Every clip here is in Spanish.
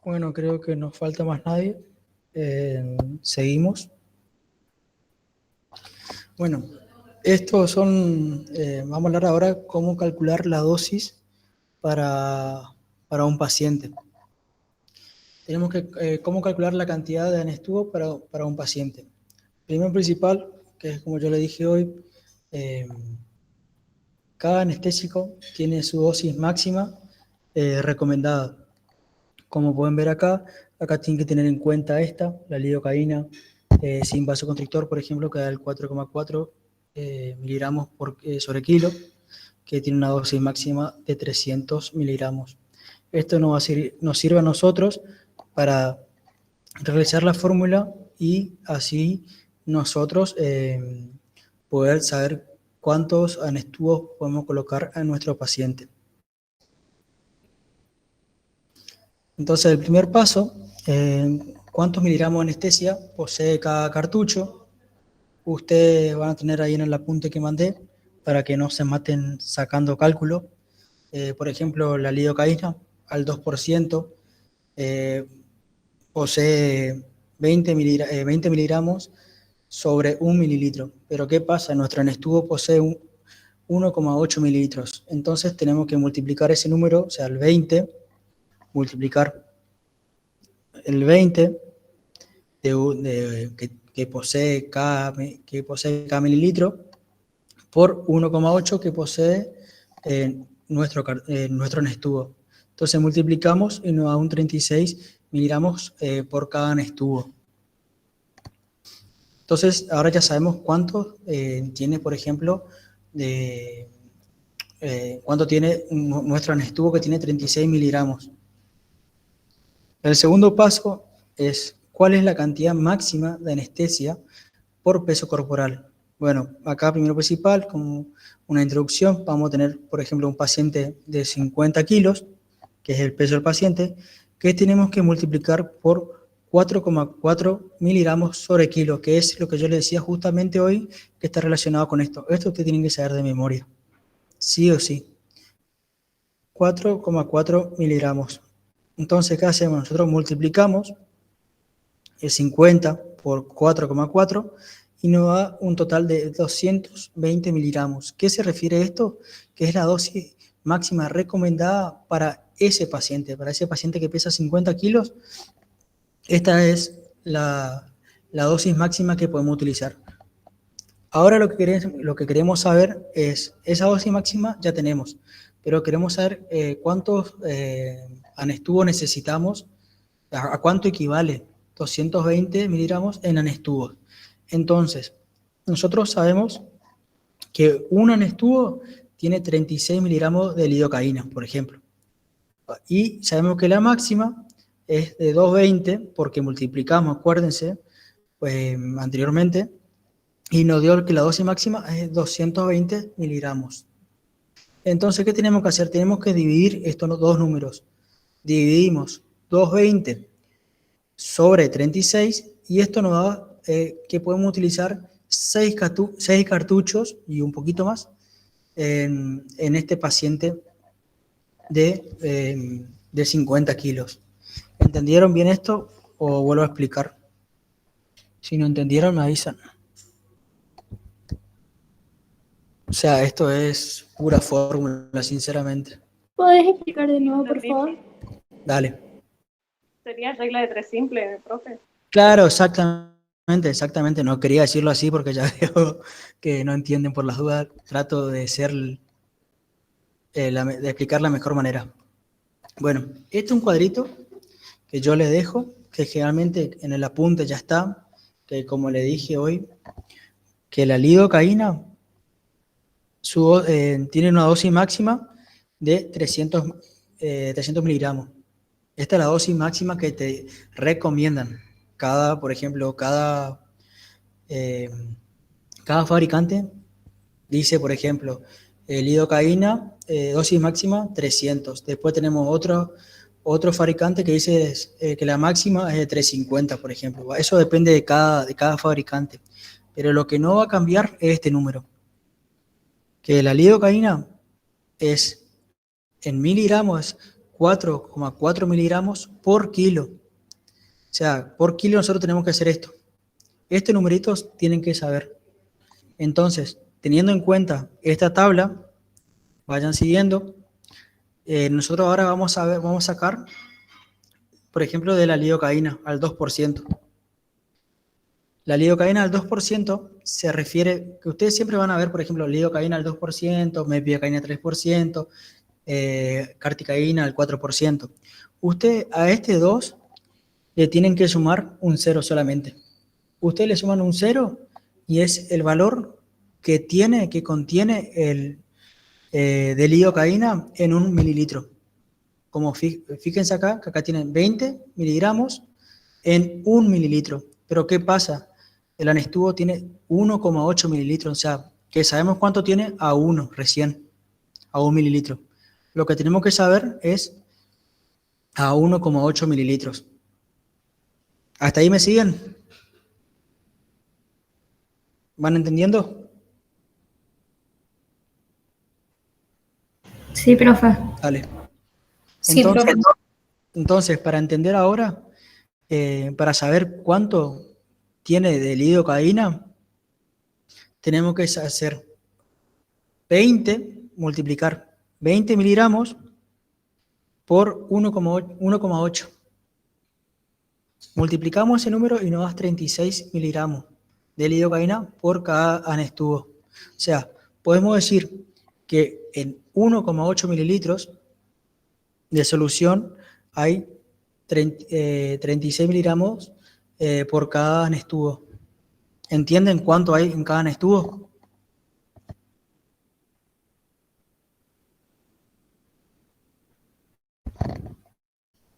Bueno, creo que no falta más nadie. Seguimos. Bueno, estos son, vamos a hablar ahora cómo calcular la dosis para, para un paciente. Tenemos que, cómo calcular la cantidad de anestuvo para un paciente. Primero principal, que es como yo le dije hoy, eh, cada anestésico tiene su dosis máxima recomendada. Como pueden ver acá, acá tienen que tener en cuenta esta, la lidocaína, sin vasoconstrictor, por ejemplo, que da el 4,4 miligramos sobre kilo, que tiene una dosis máxima de 300 miligramos. Esto nos sirve a nosotros para realizar la fórmula y así nosotros poder saber cuántos anestúos podemos colocar a nuestro paciente. Entonces, el primer paso, ¿cuántos miligramos de anestesia posee cada cartucho? Ustedes van a tener ahí en el apunte que mandé para que no se maten sacando cálculo. Por ejemplo, la lidocaína al 2% posee 20 miligramos sobre 1 mililitro. Pero ¿qué pasa? Nuestro anestuvo posee 1,8 mililitros. Entonces tenemos que multiplicar ese número, o sea, el 20, multiplicar el 20 que posee cada mililitro por 1,8 que posee nuestro anestuvo. Entonces multiplicamos y nos da un 36 miligramos por cada anestuvo. Entonces ahora ya sabemos cuánto tiene, por ejemplo, cuánto tiene nuestro anestuvo, que tiene 36 miligramos. El segundo paso es cuál es la cantidad máxima de anestesia por peso corporal. Bueno, acá primero principal, como una introducción, vamos a tener, por ejemplo, un paciente de 50 kilos, que es el peso del paciente, que tenemos que multiplicar por 4,4 miligramos sobre kilo, que es lo que yo le decía justamente hoy, que está relacionado con esto. Esto ustedes tienen que saber de memoria, sí o sí. 4,4 miligramos. Entonces, ¿qué hacemos? Nosotros multiplicamos el 50 por 4,4 y nos da un total de 220 miligramos. ¿Qué se refiere a esto? Que es la dosis máxima recomendada para ese paciente que pesa 50 kilos. Esta es la dosis máxima que podemos utilizar. Ahora lo que queremos saber es, esa dosis máxima ya tenemos, pero queremos saber cuántos anestubos necesitamos, a cuánto equivale 220 miligramos en anestubos. Entonces, nosotros sabemos que un anestubo tiene 36 miligramos de lidocaína, por ejemplo. Y sabemos que la máxima es de 220, porque multiplicamos, acuérdense, pues, anteriormente, y nos dio que la dosis máxima es 220 miligramos. Entonces, ¿qué tenemos que hacer? Tenemos que dividir estos dos números. Dividimos 220 sobre 36 y esto nos da que podemos utilizar 6 cartuchos y un poquito más en este paciente de 50 kilos. ¿Entendieron bien esto o vuelvo a explicar? Si no entendieron, me avisan. O sea, esto es pura fórmula, sinceramente. ¿Podés explicar de nuevo, por favor? Dale. Sería regla de tres simple, profe. Claro, exactamente. No quería decirlo así porque ya veo que no entienden por las dudas. Trato de de explicar la mejor manera. Bueno, este es un cuadrito que yo le dejo, que generalmente en el apunte ya está, que como le dije hoy, que la lidocaína tiene una dosis máxima de 300 miligramos. Esta es la dosis máxima que te recomiendan. Por ejemplo, cada fabricante dice, por ejemplo, lidocaína, dosis máxima 300. Después tenemos otro fabricante que dice que la máxima es de 350, por ejemplo. Eso depende de cada fabricante. Pero lo que no va a cambiar es este número. Que la lidocaína es en miligramos 4,4 miligramos por kilo. O sea, por kilo nosotros tenemos que hacer esto. Estos numeritos tienen que saber. Entonces, teniendo en cuenta esta tabla, vayan siguiendo. Nosotros ahora vamos a sacar, por ejemplo, de la lidocaína al 2%. La lidocaína al 2% se refiere, que ustedes siempre van a ver, por ejemplo, lidocaína al 2%, mepidocaína al 3%, carticaína al 4%. Usted a este 2 le tienen que sumar un 0 solamente. Ustedes le suman un 0 y es el valor que contiene el de lidocaína en 1 mililitro. Como fíjense acá, que acá tienen 20 miligramos en 1 mililitro. Pero ¿qué pasa? El anestubo tiene 1,8 mililitros, o sea, que sabemos cuánto tiene a 1 recién, a 1 mililitro. Lo que tenemos que saber es a 1,8 mililitros. ¿Hasta ahí me siguen? ¿Van entendiendo? Sí, profe. Dale. Sí, profe. Entonces, para entender ahora, para saber cuánto tiene de lidocaína, tenemos que hacer multiplicar 20 miligramos por 1,8. Multiplicamos ese número y nos da 36 miligramos de lidocaína por cada anestubo. O sea, podemos decir que en 1,8 mililitros de solución hay 36 miligramos por cada anestubo. ¿Entienden cuánto hay en cada anestubo?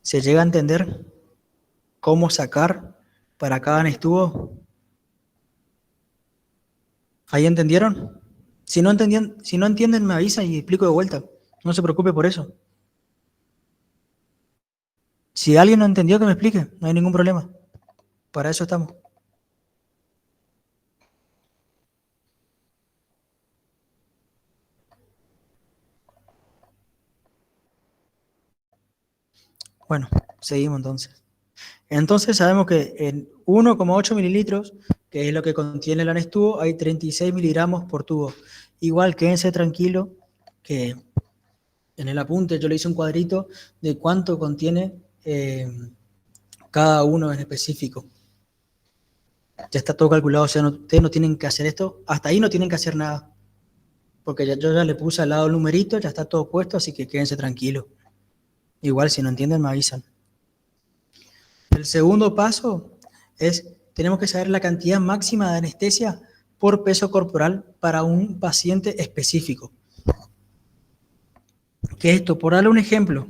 ¿Se llega a entender cómo sacar para cada anestubo? ¿Ahí entendieron? Si no entienden, me avisan y explico de vuelta. No se preocupe por eso. Si alguien no entendió, que me explique. No hay ningún problema. Para eso estamos. Bueno, seguimos entonces. Entonces sabemos que en 1,8 mililitros, que es lo que contiene el anestubo, hay 36 miligramos por tubo. Igual, quédense tranquilos que en el apunte yo le hice un cuadrito de cuánto contiene cada uno en específico. Ya está todo calculado, o sea, ustedes no tienen que hacer esto, hasta ahí no tienen que hacer nada, porque yo ya le puse al lado el numerito, ya está todo puesto, así que quédense tranquilos. Igual, si no entienden, me avisan. El segundo paso es, tenemos que saber la cantidad máxima de anestesia por peso corporal para un paciente específico. ¿Qué es esto? Por darle un ejemplo,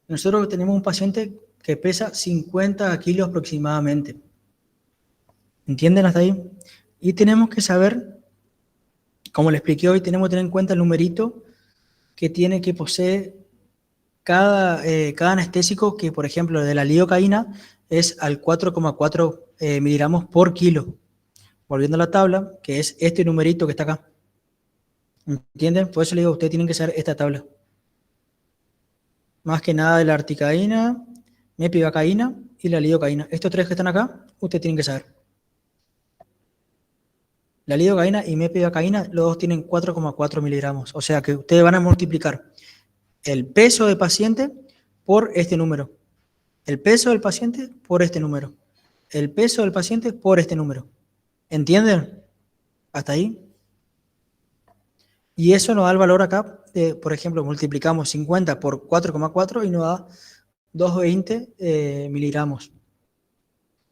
nosotros tenemos un paciente que pesa 50 kilos aproximadamente. ¿Entienden hasta ahí? Y tenemos que saber, como le expliqué hoy, tenemos que tener en cuenta el numerito que posee cada anestésico, que por ejemplo de la lidocaína es al 4,4 miligramos por kilo. Volviendo a la tabla, que es este numerito que está acá. ¿Entienden? Por eso le digo, ustedes tienen que saber esta tabla. Más que nada de la articaína, mepivacaína y la lidocaína. Estos tres que están acá, ustedes tienen que saber. La lidocaína y mepivacaína, los dos tienen 4,4 miligramos. O sea que ustedes van a multiplicar el peso del paciente por este número. El peso del paciente por este número. El peso del paciente por este número. ¿Entienden? ¿Hasta ahí? Y eso nos da el valor acá, por ejemplo, multiplicamos 50 por 4,4 y nos da 220 miligramos.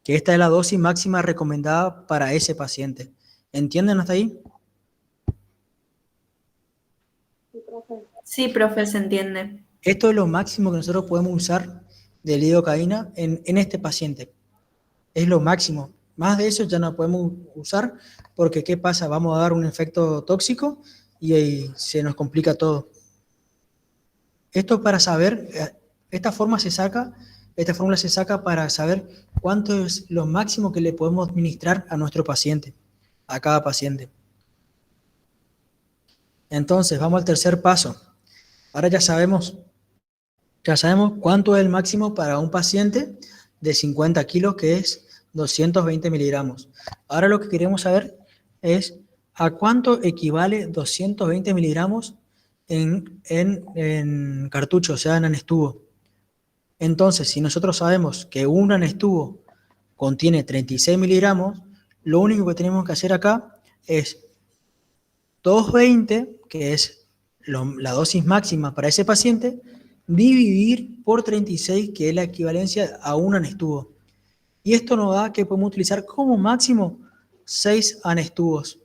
Que esta es la dosis máxima recomendada para ese paciente. ¿Entienden hasta ahí? Sí, profe, se entiende. Esto es lo máximo que nosotros podemos usar de lidocaína en este paciente. Es lo máximo. Más de eso ya no podemos usar porque ¿qué pasa? Vamos a dar un efecto tóxico y ahí se nos complica todo. Esto para saber, esta fórmula se saca para saber cuánto es lo máximo que le podemos administrar a nuestro paciente, a cada paciente. Entonces, vamos al tercer paso. Ahora ya sabemos Ya sabemos cuánto es el máximo para un paciente de 50 kilos, que es 220 miligramos. Ahora lo que queremos saber es a cuánto equivale 220 miligramos en cartucho, o sea, en anestuvo. Entonces, si nosotros sabemos que un anestuvo contiene 36 miligramos, lo único que tenemos que hacer acá es 220, que es la dosis máxima para ese paciente, dividir por 36, que es la equivalencia a un anestuvo. Y esto nos da que podemos utilizar como máximo 6 anestubos.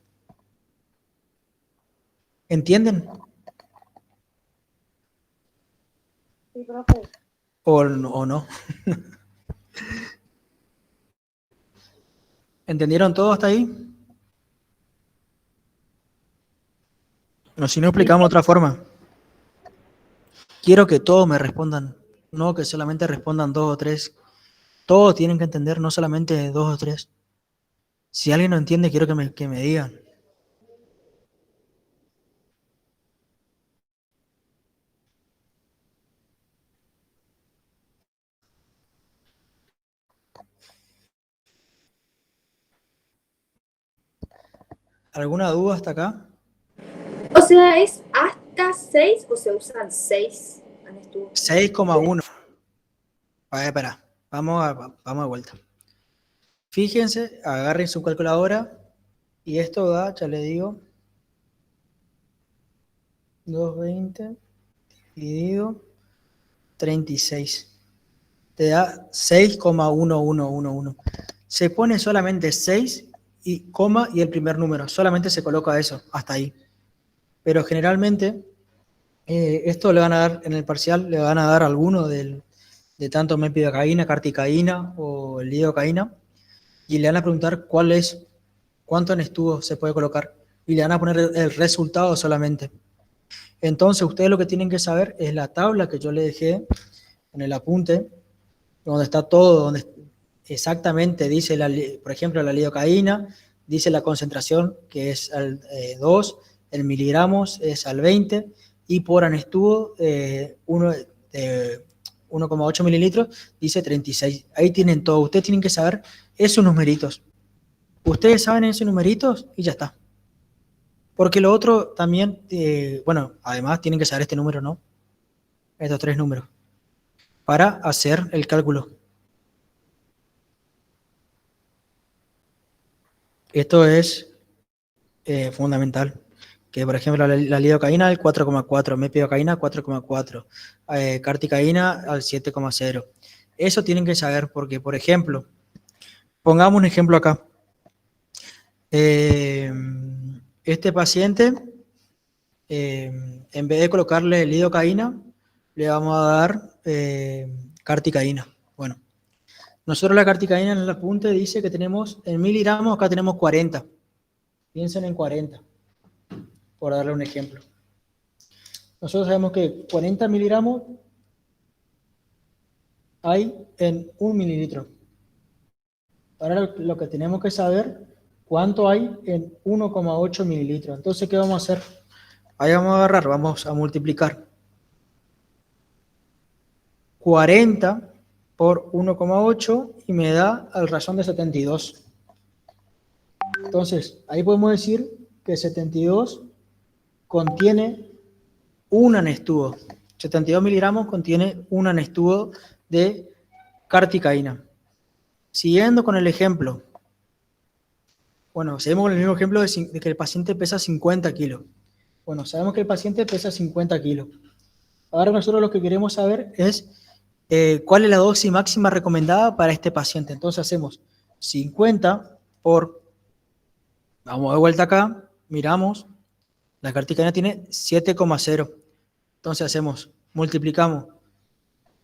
¿Entienden? Sí, profe. ¿O no? ¿Entendieron todo hasta ahí? No, si no explicamos de otra forma. Quiero que todos me respondan, no que solamente respondan 2 o 3. Todos tienen que entender, no solamente 2 o 3. Si alguien no entiende, quiero que me digan. ¿Alguna duda hasta acá? O sea, ¿es hasta 6 o se usan 6 anestubos? 6,1. Espera, vamos de vuelta. Fíjense, agarren su calculadora y esto da, ya le digo, 220 dividido 36. Te da 6,1111. Se pone solamente 6 y coma y el primer número. Solamente se coloca eso, hasta ahí. Pero generalmente, esto le van a dar, en el parcial, le van a dar alguno de tanto mepidocaína, carticaína o lidocaína, y le van a preguntar cuánto en estuvo se puede colocar, y le van a poner el resultado solamente. Entonces, ustedes lo que tienen que saber es la tabla que yo le dejé en el apunte, donde está todo, donde exactamente dice, por ejemplo, la lidocaína, dice la concentración que es al 2, el miligramos es al 20, y por anestuvo 1,8 mililitros dice 36. Ahí tienen todo. Ustedes tienen que saber esos numeritos. Ustedes saben esos numeritos y ya está. Porque lo otro también, bueno, además tienen que saber este número, ¿no? Estos 3 números. Para hacer el cálculo. Esto es fundamental. Que por ejemplo la lidocaína al 4,4, mepidocaína 4,4, carticaína al 7,0. Eso tienen que saber porque, por ejemplo, pongamos un ejemplo acá. Este paciente, en vez de colocarle lidocaína, le vamos a dar carticaína. Bueno, nosotros la carticaína en el apunte dice que tenemos en miligramos, acá tenemos 40. Piensen en 40, por darle un ejemplo. Nosotros sabemos que 40 miligramos hay en 1 mililitro. Ahora lo que tenemos que saber, cuánto hay en 1,8 mililitros. Entonces, ¿qué vamos a hacer? Ahí vamos a agarrar, vamos a multiplicar 40 por 1,8 y me da al razón de 72. Entonces, ahí podemos decir que 72 contiene un anestuvo. 72 miligramos contiene un anestuvo de carticaína. Siguiendo con el ejemplo. Bueno, seguimos con el mismo ejemplo de que el paciente pesa 50 kilos. Bueno, sabemos que el paciente pesa 50 kilos. Ahora nosotros lo que queremos saber es cuál es la dosis máxima recomendada para este paciente. Entonces hacemos 50 por, vamos de vuelta acá, miramos, la carticaína tiene 7,0. Entonces hacemos, multiplicamos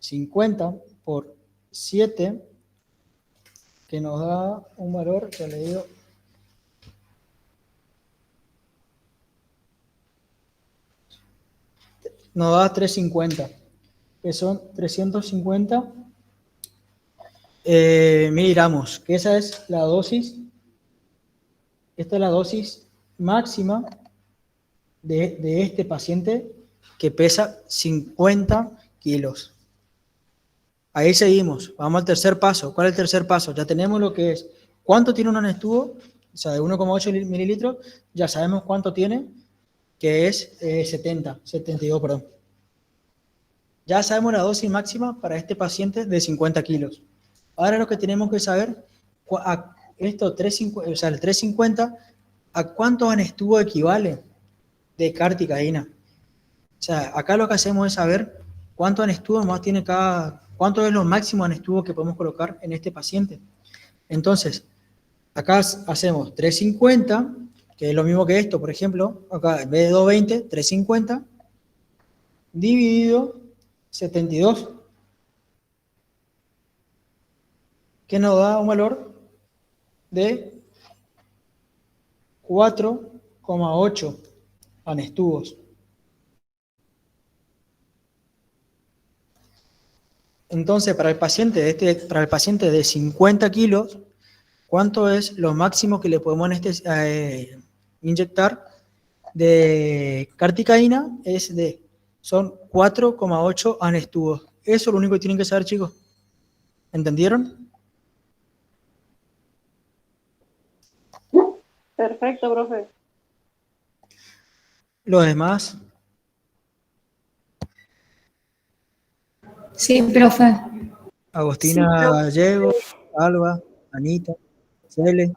50 por 7, que nos da un valor, ya le digo, nos da 350, que son 350 miligramos, que esa es la dosis, esta es la dosis máxima de este paciente que pesa 50 kilos. Ahí seguimos. Vamos al tercer paso. ¿Cuál es el tercer paso? Ya tenemos lo que es. ¿Cuánto tiene un anestuvo? O sea, de 1,8 mililitros. Ya sabemos cuánto tiene, que es 72, perdón. Ya sabemos la dosis máxima para este paciente de 50 kilos. Ahora lo que tenemos que saber, esto 350, o sea, el 350, ¿a cuántos anestuvo equivale de carticaína? O sea, acá lo que hacemos es saber cuántos anestubos más tiene cuánto es lo máximo anestuvo que podemos colocar en este paciente. Entonces, acá hacemos 350, que es lo mismo que esto, por ejemplo, acá en vez de 220, 350, dividido 72, que nos da un valor de 4,8 anestubos. Entonces, para el paciente de 50 kilos, ¿cuánto es lo máximo que le podemos inyectar de carticaína? Son 4,8 anestubos. Eso es lo único que tienen que saber, chicos. ¿Entendieron? Perfecto, profe. Los demás, Sí, profe. Agostina Sí, profe. Gallego, Alba, Anita, Cele,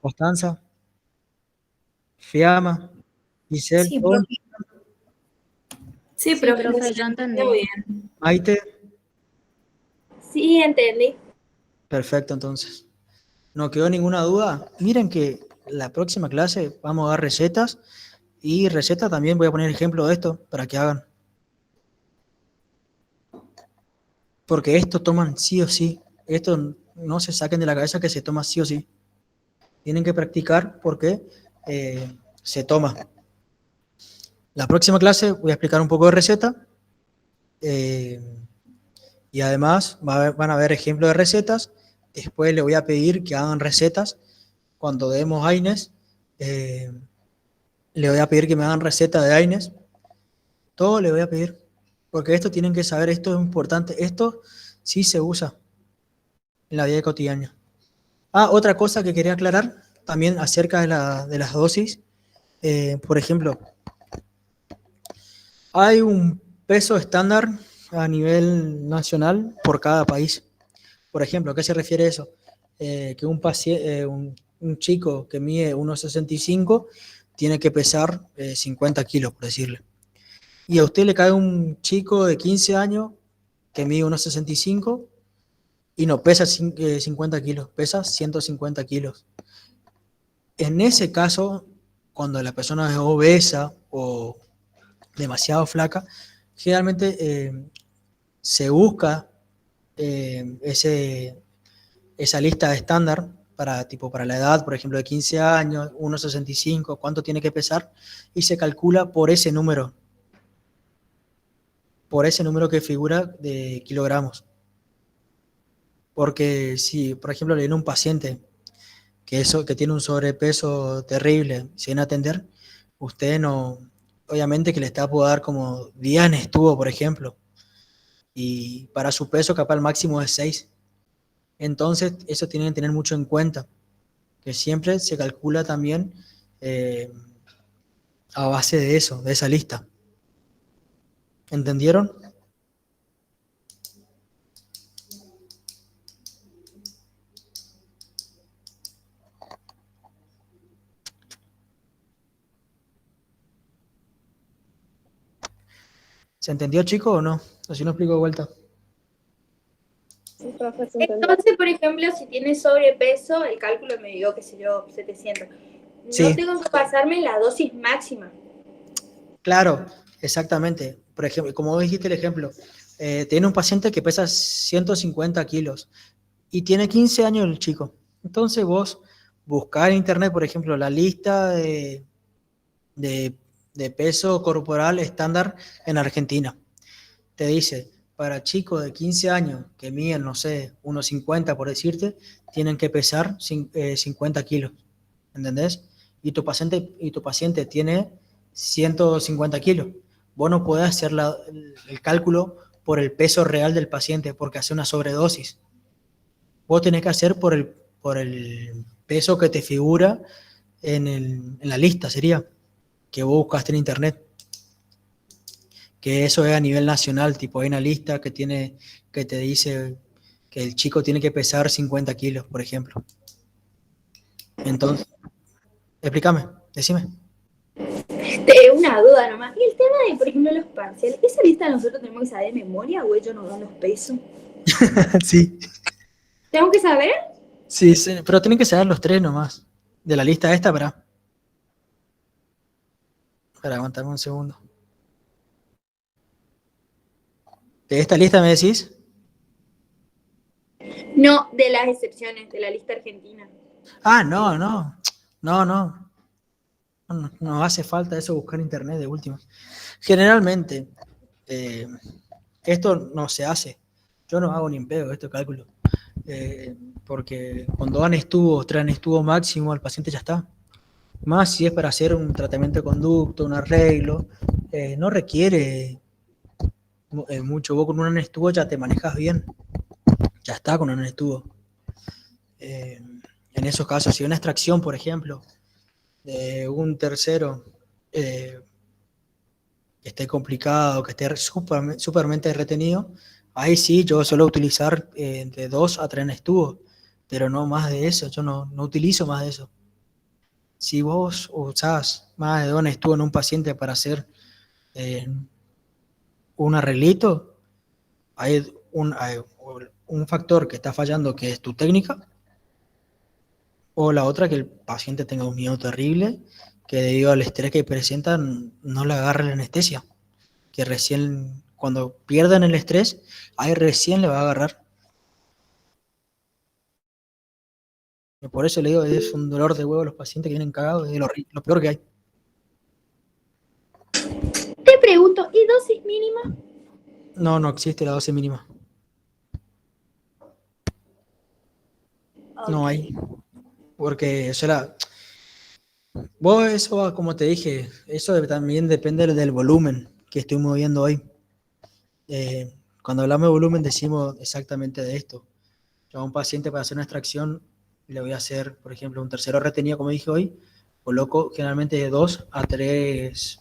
Constanza, Fiamma, Giselle, Sí, Paul, profe. Sí, Sí, profe, profe, se yo entendió entendí. bien. Maite. Sí, entendí. Perfecto, entonces. ¿No quedó ninguna duda? Miren que la próxima clase vamos a dar recetas y recetas también voy a poner ejemplo de esto para que hagan. Porque esto toman sí o sí. Esto no se saquen de la cabeza que se toma sí o sí. Tienen que practicar porque se toma. La próxima clase voy a explicar un poco de receta y además van a ver ejemplos de recetas. Después le voy a pedir que hagan recetas cuando demos AINES. Le voy a pedir que me hagan receta de AINES. Todo le voy a pedir. Porque esto tienen que saber, esto es importante. Esto sí se usa en la vida cotidiana. Otra cosa que quería aclarar también acerca de las dosis. Por ejemplo, hay un peso estándar a nivel nacional por cada país. Por ejemplo, ¿a qué se refiere eso? Que un chico que mide 1,65 tiene que pesar 50 kilos, por decirle. Y a usted le cae un chico de 15 años que mide 1,65 y no pesa 50 kilos, pesa 150 kilos. En ese caso, cuando la persona es obesa o demasiado flaca, generalmente se busca esa lista estándar para la edad, por ejemplo, de 15 años, 1,65, cuánto tiene que pesar, y se calcula por ese número que figura de kilogramos. Porque si, por ejemplo, le viene un paciente que tiene un sobrepeso terrible, sin atender, usted no, obviamente que le está puede dar como 10 anestuvo, por ejemplo, y para su peso capaz el máximo es 6. Entonces, eso tienen que tener mucho en cuenta, que siempre se calcula también a base de eso, de esa lista. ¿Entendieron? ¿Se entendió, chicos, o no? Así no explico de vuelta. Sí, profe, se entendió. Entonces, por ejemplo, si tiene sobrepeso, el cálculo me dio, qué sé yo, 700. Sí. No tengo que pasarme la dosis máxima. Claro, exactamente. Por ejemplo, como dijiste el ejemplo, tiene un paciente que pesa 150 kilos y tiene 15 años el chico. Entonces vos buscar en internet, por ejemplo, la lista de peso corporal estándar en Argentina. Te dice, para chicos de 15 años que miden, no sé, 1,50 por decirte, tienen que pesar 50 kilos. ¿Entendés? Y tu paciente tiene 150 kilos. Vos no podés hacer el cálculo por el peso real del paciente, porque hace una sobredosis. Vos tenés que hacer por el peso que te figura en la lista, sería, que vos buscaste en internet. Que eso es a nivel nacional, tipo hay una lista que te dice que el chico tiene que pesar 50 kilos, por ejemplo. Entonces, explícame, decime. Una duda nomás. Y el tema de, por ejemplo, los parciales, ¿esa lista nosotros tenemos que saber de memoria o ellos nos dan los pesos? Sí, ¿Tengo que saber? sí, pero tienen que ser los 3 nomás. De la lista esta, para aguantarme un segundo. ¿De esta lista me decís? No, de las excepciones, de la lista argentina. Ah, no. No hace falta eso, buscar internet de última. Generalmente, esto no se hace. Yo no hago ni en pedo este cálculo. Porque cuando dan estubos, traen estuvo máximo, el paciente ya está. Más si es para hacer un tratamiento de conducto, un arreglo, no requiere mucho. Vos con un estuvo ya te manejas bien. Ya está con un estuvo. En esos casos, si una extracción, por ejemplo, de un tercero que esté complicado, que esté supermente retenido, ahí sí yo suelo utilizar de 2 a 3 estubos, pero no más de eso, yo no utilizo más de eso. Si vos usás más de 2 estubos en un paciente para hacer un arreglito, hay un factor que está fallando, que es tu técnica, o la otra, que el paciente tenga un miedo terrible, que debido al estrés que presentan no le agarre la anestesia, que recién cuando pierdan el estrés, ahí recién le va a agarrar. Y por eso le digo, es un dolor de huevo a los pacientes que vienen cagados, es lo peor que hay. Te pregunto, ¿y dosis mínima? No existe la dosis mínima. No hay. Porque vos eso, como te dije, eso también depende del volumen que estoy moviendo hoy. Cuando hablamos de volumen decimos exactamente de esto. Yo a un paciente para hacer una extracción le voy a hacer, por ejemplo, un tercero retenido, como dije hoy, coloco generalmente de 2 a 3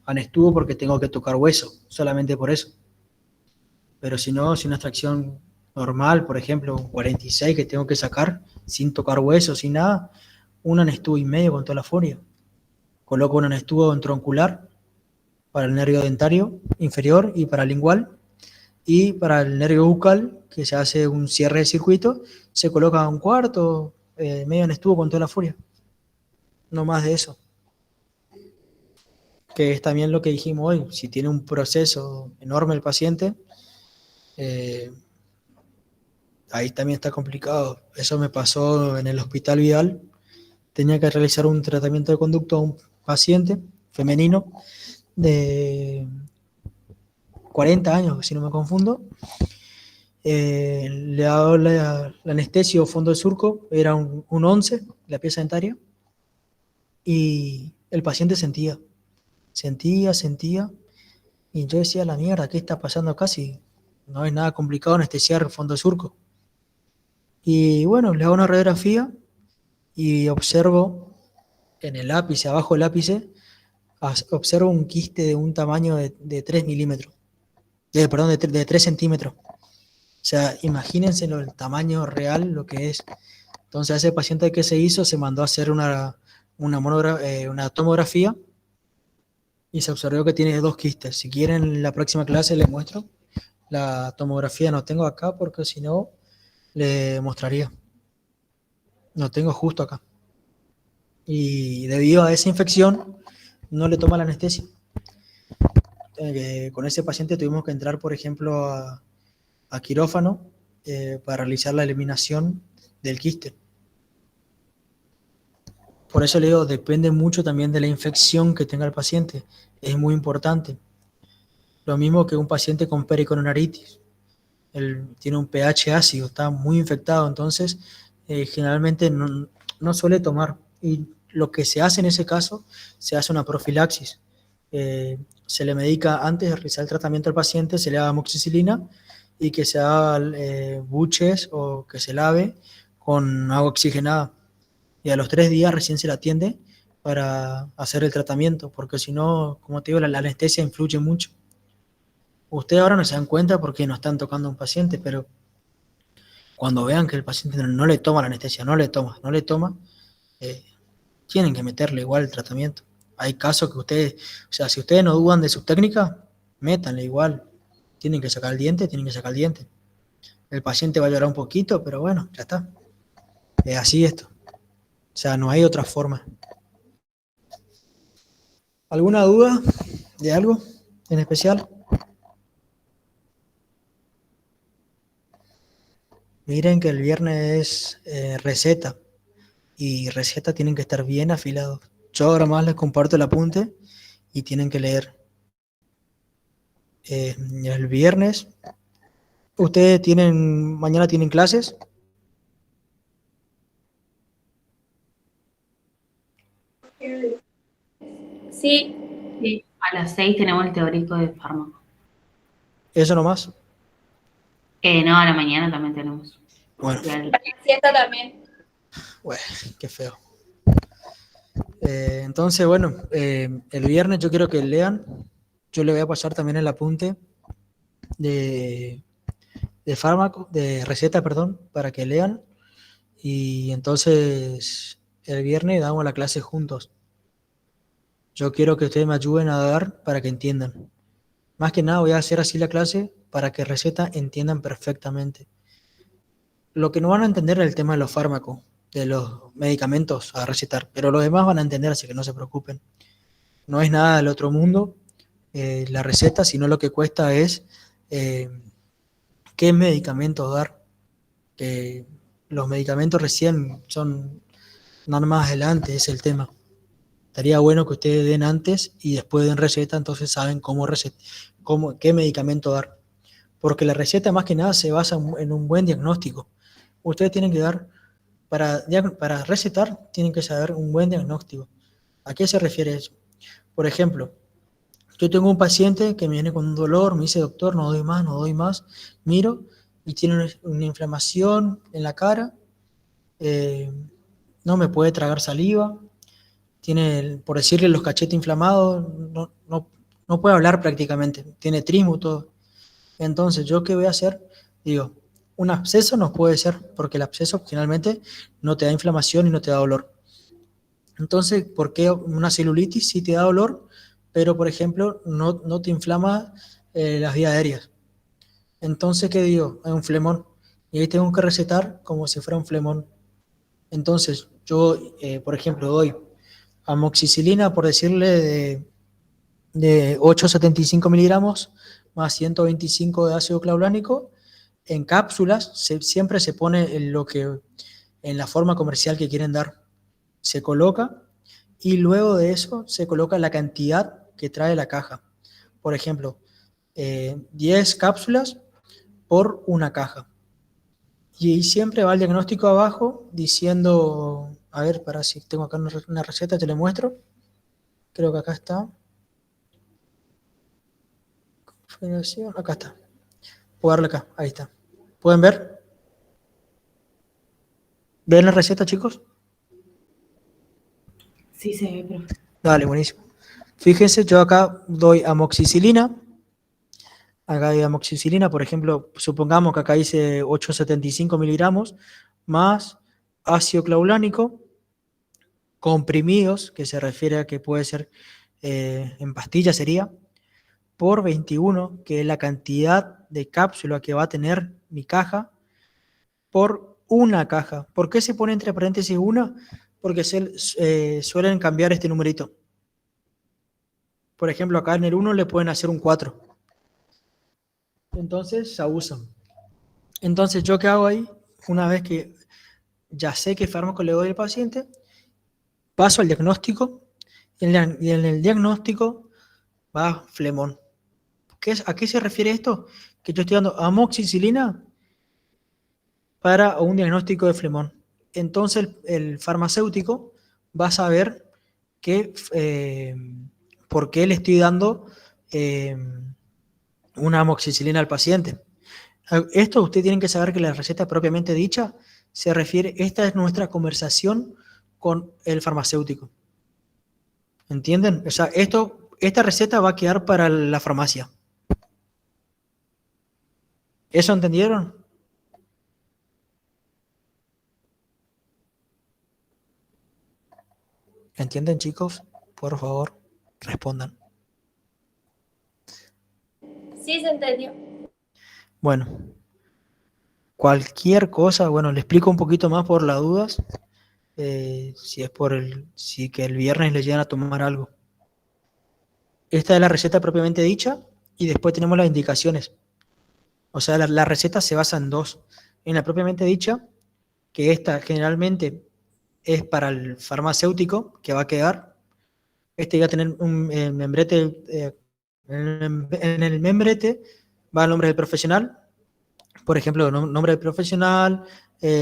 anestuvo porque tengo que tocar hueso, solamente por eso. Pero si no, si una extracción normal, por ejemplo, un 46 que tengo que sacar sin tocar hueso, sin nada, un anestuvo y medio con toda la furia. Coloco un anestuvo troncular para el nervio dentario inferior y paralingual, y para el nervio bucal, que se hace un cierre de circuito, se coloca un cuarto, medio anestuvo con toda la furia. No más de eso. Que es también lo que dijimos hoy, si tiene un proceso enorme el paciente, ahí también está complicado. Eso me pasó en el Hospital Vidal. Tenía que realizar un tratamiento de conducto a un paciente femenino de 40 años, si no me confundo. Le hago la anestesia fondo de surco, era un 11, la pieza dentaria, y el paciente sentía, y yo decía, la mierda, ¿qué está pasando acá? Si no es nada complicado anestesiar fondo de surco. Y bueno, le hago una radiografía y observo en el ápice, abajo del ápice, observo un quiste de un tamaño de 3 milímetros, perdón, de 3 centímetros. O sea, imagínense el tamaño real, lo que es. Entonces a ese paciente que se hizo, se mandó a hacer una tomografía y se observó que tiene 2 quistes. Si quieren, en la próxima clase les muestro. La tomografía no tengo acá porque si no, le mostraría. No tengo justo acá. Y debido a esa infección, no le toma la anestesia. Con ese paciente tuvimos que entrar, por ejemplo, a quirófano para realizar la eliminación del quiste. Por eso le digo, depende mucho también de la infección que tenga el paciente. Es muy importante. Lo mismo que un paciente con pericoronaritis. Él tiene un pH ácido, está muy infectado, entonces generalmente no suele tomar. Y lo que se hace en ese caso, se hace una profilaxis. se le medica antes de realizar el tratamiento al paciente, se le haga amoxicilina y que se haga buches o que se lave con agua oxigenada. Y a los 3 días recién se le atiende para hacer el tratamiento, porque si no, como te digo, la anestesia influye mucho. Ustedes ahora no se dan cuenta porque no están tocando a un paciente, pero cuando vean que el paciente no le toma la anestesia, no le toma, tienen que meterle igual el tratamiento. Hay casos que ustedes, o sea, si ustedes no dudan de su técnica, métanle igual. Tienen que sacar el diente. El paciente va a llorar un poquito, pero bueno, ya está. Es así esto. O sea, no hay otra forma. ¿Alguna duda de algo en especial? Miren que el viernes es receta. Y receta tienen que estar bien afilados. Yo ahora más les comparto el apunte y tienen que leer. El viernes, ¿ustedes mañana tienen clases? Sí, Sí, a las 6 tenemos el teórico de fármaco. ¿Eso nomás? No, a la mañana también tenemos. Bueno, Y al- siesta también. bueno, qué feo. Entonces, bueno, el viernes yo quiero que lean. Yo le voy a pasar también el apunte de fármaco, de receta, perdón, para que lean. Y entonces el viernes damos la clase juntos. Yo quiero que ustedes me ayuden a dar para que entiendan. Más que nada voy a hacer así la clase para que receta entiendan perfectamente. Lo que no van a entender es el tema de los fármacos, de los medicamentos a recetar, pero los demás van a entender, así que no se preocupen. No es nada del otro mundo la receta, sino lo que cuesta es qué medicamentos dar. Los medicamentos recién son nada más adelante, es el tema. Estaría bueno que ustedes den antes y después den receta, entonces saben qué medicamento dar. Porque la receta más que nada se basa en un buen diagnóstico. Ustedes tienen que dar, para recetar, tienen que saber un buen diagnóstico. ¿A qué se refiere eso? Por ejemplo, yo tengo un paciente que me viene con un dolor, me dice, doctor, no doy más, miro y tiene una inflamación en la cara, no me puede tragar saliva, tiene, por decirle, los cachetes inflamados, no puede hablar prácticamente, tiene trismo, todo. Entonces, ¿yo qué voy a hacer? Digo, un absceso no puede ser, porque el absceso finalmente no te da inflamación y no te da dolor. Entonces, ¿por qué una celulitis sí te da dolor, pero por ejemplo no te inflama las vías aéreas? Entonces, ¿qué digo? Es un flemón. Y ahí tengo que recetar como si fuera un flemón. Entonces, yo, por ejemplo, doy amoxicilina, por decirle, de 8,75 miligramos más 125 de ácido clavulánico en cápsulas. Siempre se pone en la forma comercial que quieren dar. Se coloca y luego de eso se coloca la cantidad que trae la caja. Por ejemplo, 10 cápsulas por una caja. Y siempre va el diagnóstico abajo diciendo, a ver, para si tengo acá una receta, te la muestro. Creo que acá está. Acá está. Puedo darle acá, ahí está. ¿Pueden ver? ¿Ven la receta, chicos? Sí, se ve, profe. Dale, buenísimo. Fíjense, yo acá doy amoxicilina. Acá hay amoxicilina, por ejemplo, supongamos que acá dice 8,75 miligramos, más ácido clavulánico, comprimidos, que se refiere a que puede ser en pastilla sería, por 21, que es la cantidad de cápsula que va a tener mi caja, por una caja. ¿Por qué se pone entre paréntesis una? Porque suelen cambiar este numerito. Por ejemplo, acá en el 1 le pueden hacer un 4. Entonces se abusan. Entonces, ¿yo qué hago ahí? Una vez que ya sé qué fármaco le doy al paciente, paso al diagnóstico y en el diagnóstico va flemón. ¿A qué se refiere esto? Que yo estoy dando amoxicilina para un diagnóstico de flemón. Entonces el farmacéutico va a saber por qué le estoy dando una amoxicilina al paciente. Esto ustedes tienen que saber que la receta propiamente dicha se refiere, esta es nuestra conversación con el farmacéutico. ¿Entienden? O sea, esta receta va a quedar para la farmacia. ¿Eso entendieron? ¿Entienden, chicos? Por favor, respondan. Sí, se entendió. Bueno, cualquier cosa, bueno, le explico un poquito más por las dudas. Si es si que el viernes le llegan a tomar algo. Esta es la receta propiamente dicha y después tenemos las indicaciones. O sea, la receta se basa en dos. En la propiamente dicha, que esta generalmente es para el farmacéutico que va a quedar. Este va a tener un membrete. En el membrete va el nombre del profesional. Por ejemplo, nombre del profesional,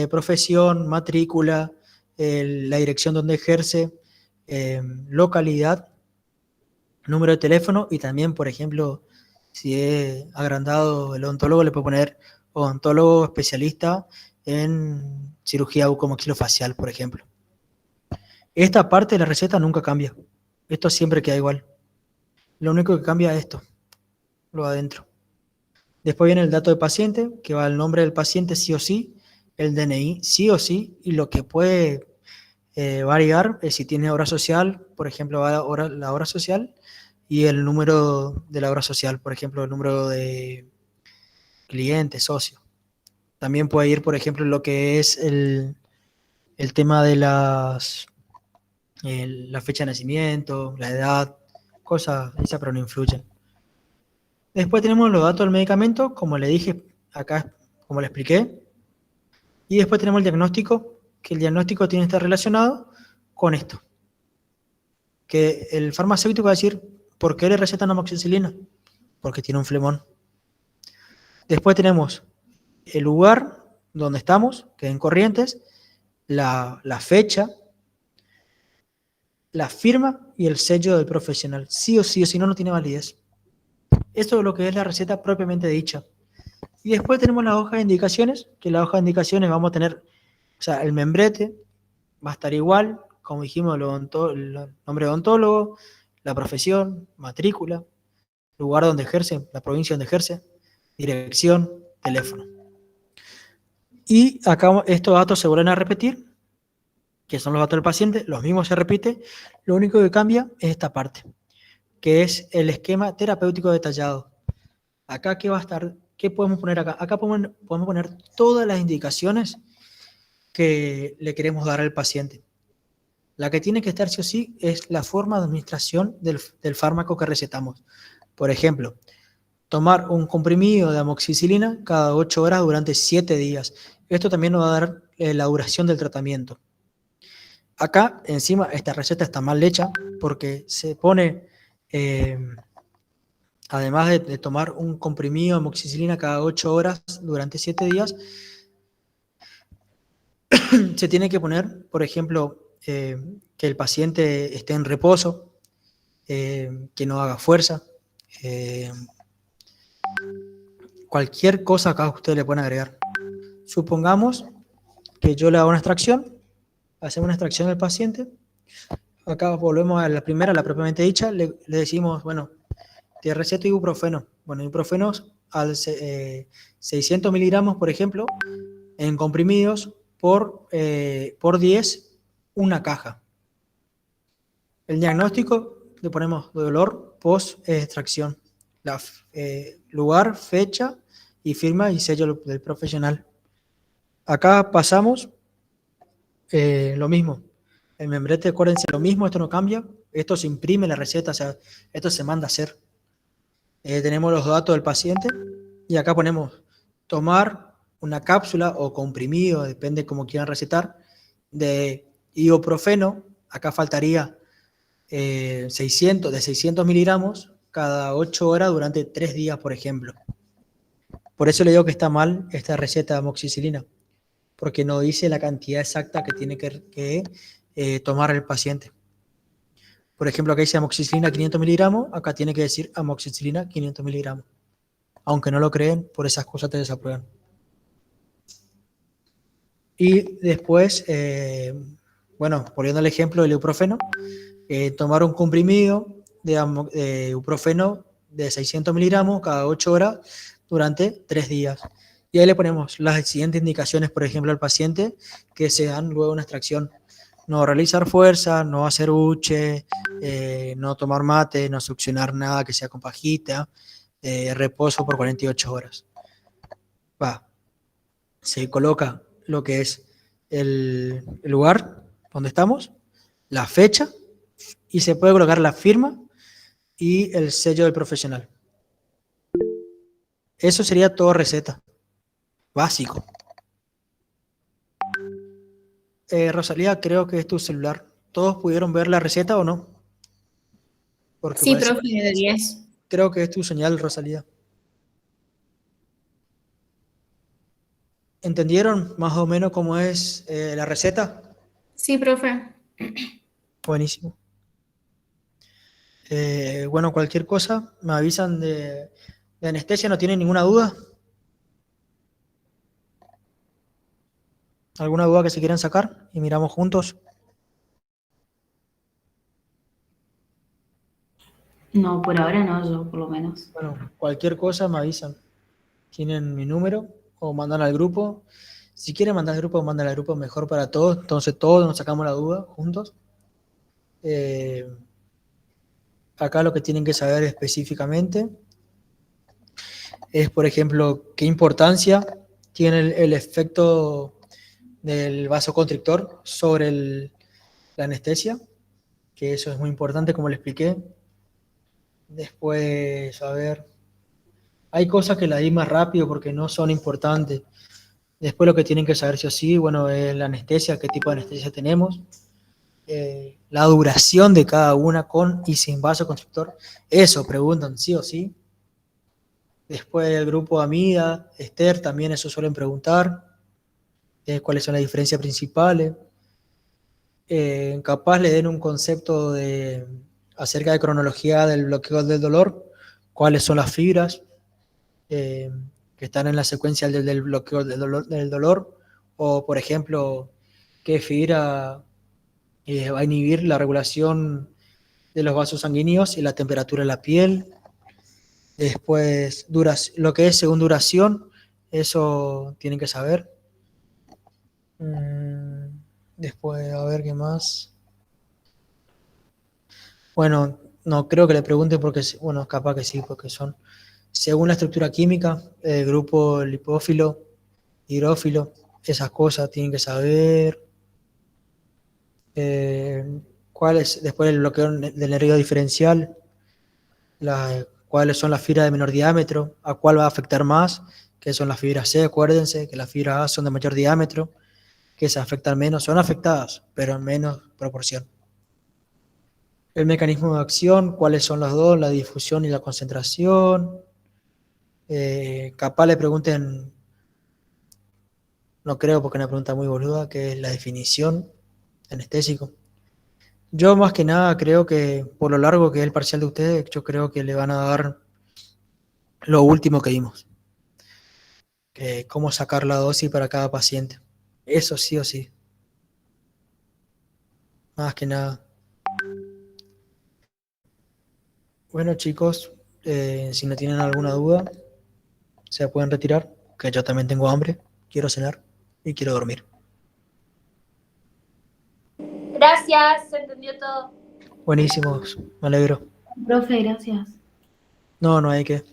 profesión, matrícula, la dirección donde ejerce, localidad, número de teléfono y también, por ejemplo, si es agrandado el odontólogo, le puede poner odontólogo especialista en cirugía bucomaxilofacial, por ejemplo. Esta parte de la receta nunca cambia. Esto siempre queda igual. Lo único que cambia es esto, lo de adentro. Después viene el dato de paciente, que va el nombre del paciente sí o sí, el DNI sí o sí, y lo que puede variar es si tiene obra social, por ejemplo, va la obra social, y el número de la obra social, por ejemplo, el número de clientes, socios. También puede ir, por ejemplo, lo que es el tema de la fecha de nacimiento, la edad, cosas esas, pero no influyen. Después tenemos los datos del medicamento, como le dije acá, como le expliqué. Y después tenemos el diagnóstico, que el diagnóstico tiene que estar relacionado con esto. Que el farmacéutico va a decir, ¿por qué le recetan amoxicilina? Porque tiene un flemón. Después tenemos el lugar donde estamos, que es en Corrientes, la fecha, la firma y el sello del profesional. Sí o sí, o si no, no tiene validez. Esto es lo que es la receta propiamente dicha. Y después tenemos la hoja de indicaciones, que la hoja de indicaciones vamos a tener, o sea, el membrete va a estar igual, como dijimos, el nombre de odontólogo, la profesión, matrícula, lugar donde ejerce, la provincia donde ejerce, dirección, teléfono. Y acá estos datos se vuelven a repetir, que son los datos del paciente, los mismos se repite, lo único que cambia es esta parte, que es el esquema terapéutico detallado. Acá, ¿qué va a estar? ¿Qué podemos poner acá? Acá podemos poner todas las indicaciones que le queremos dar al paciente. La que tiene que estar sí o sí es la forma de administración del fármaco que recetamos. Por ejemplo, tomar un comprimido de amoxicilina cada 8 horas durante 7 días. Esto también nos va a dar la duración del tratamiento. Acá, encima, esta receta está mal hecha porque se pone, además de tomar un comprimido de amoxicilina cada 8 horas durante 7 días, se tiene que poner, por ejemplo, que el paciente esté en reposo, que no haga fuerza. Cualquier cosa acá ustedes le pueden agregar. Supongamos que yo le hago una extracción, hacemos una extracción del paciente. Acá volvemos a la primera, la propiamente dicha, le decimos, bueno, te receto ibuprofeno. Bueno, ibuprofeno al 600 miligramos, por ejemplo, en comprimidos por 10, una caja. El diagnóstico le ponemos dolor post-extracción. Lugar, fecha y firma y sello del profesional. Acá pasamos lo mismo. El membrete, acuérdense, lo mismo, esto no cambia. Esto se imprime la receta, o sea, esto se manda a hacer. Tenemos los datos del paciente y acá ponemos tomar una cápsula o comprimido, depende cómo quieran recetar, de ibuprofeno. Acá faltaría 600 miligramos cada 8 horas durante 3 días, por ejemplo. Por eso le digo que está mal esta receta de amoxicilina, porque no dice la cantidad exacta que tiene que tomar el paciente. Por ejemplo, acá dice amoxicilina 500 miligramos, acá tiene que decir amoxicilina 500 miligramos. Aunque no lo creen, por esas cosas te desaprueban. Y después, bueno, poniendo el ejemplo del ibuprofeno, tomar un comprimido de ibuprofeno de 600 miligramos cada 8 horas durante 3 días. Y ahí le ponemos las siguientes indicaciones, por ejemplo, al paciente que se dan luego una extracción. No realizar fuerza, no hacer buche, no tomar mate, no succionar nada que sea con pajita, reposo por 48 horas. Se coloca lo que es el lugar donde estamos, la fecha, y se puede colocar la firma y el sello del profesional. Eso sería todo receta. Básico. Rosalía, creo que es tu celular. ¿Todos pudieron ver la receta o no? Porque Sí, parece- profe, de 10. Creo que es tu señal, Rosalía. ¿Entendieron más o menos cómo es la receta? Sí, profe. Buenísimo. Bueno, cualquier cosa, me avisan de anestesia, ¿no tienen ninguna duda? ¿Alguna duda que se quieran sacar? Y miramos juntos. No, por ahora no, yo por lo menos. Bueno, cualquier cosa me avisan. Tienen mi número o mandan al grupo. Si quieren mandar al grupo, mandan al grupo, mejor para todos. Entonces todos nos sacamos la duda juntos. Acá lo que tienen que saber específicamente es, por ejemplo, qué importancia tiene el efecto del vasoconstrictor sobre la anestesia, que eso es muy importante, como le expliqué. Después, a ver, hay cosas que las di más rápido porque no son importantes. Después lo que tienen que saber sí o sí, bueno, es la anestesia, qué tipo de anestesia tenemos, la duración de cada una con y sin vasoconstrictor. Eso preguntan sí o sí. Después el grupo AMIDA, Esther, también eso suelen preguntar. Cuáles son las diferencias principales. Capaz le den un concepto acerca de cronología del bloqueo del dolor, cuáles son las fibras que están en la secuencia del bloqueo del dolor, o por ejemplo, qué fibra va a inhibir la regulación de los vasos sanguíneos y la temperatura de la piel. Después, lo que es según duración, eso tienen que saber. Después, a ver qué más. Bueno, no creo que le pregunten porque, bueno, capaz que sí, porque son, según la estructura química, el grupo lipófilo, hidrófilo, esas cosas tienen que saber. ¿Cuál es después el bloqueo del nervio diferencial? ¿Cuáles son las fibras de menor diámetro? ¿A cuál va a afectar más? Que son las fibras C, acuérdense que las fibras A son de mayor diámetro, que se afectan menos, son afectadas, pero en menos proporción. El mecanismo de acción, cuáles son los dos, la difusión y la concentración. Capaz le pregunten, no creo porque es una pregunta muy boluda, que es la definición anestésico. Yo más que nada creo que por lo largo que es el parcial de ustedes, yo creo que le van a dar lo último que vimos, que cómo sacar la dosis para cada paciente. Eso sí o sí. Más que nada. Bueno chicos, si no tienen alguna duda, se pueden retirar, que yo también tengo hambre, quiero cenar y quiero dormir. Gracias, se entendió todo. Buenísimos, me alegro. Profe, gracias. No hay que.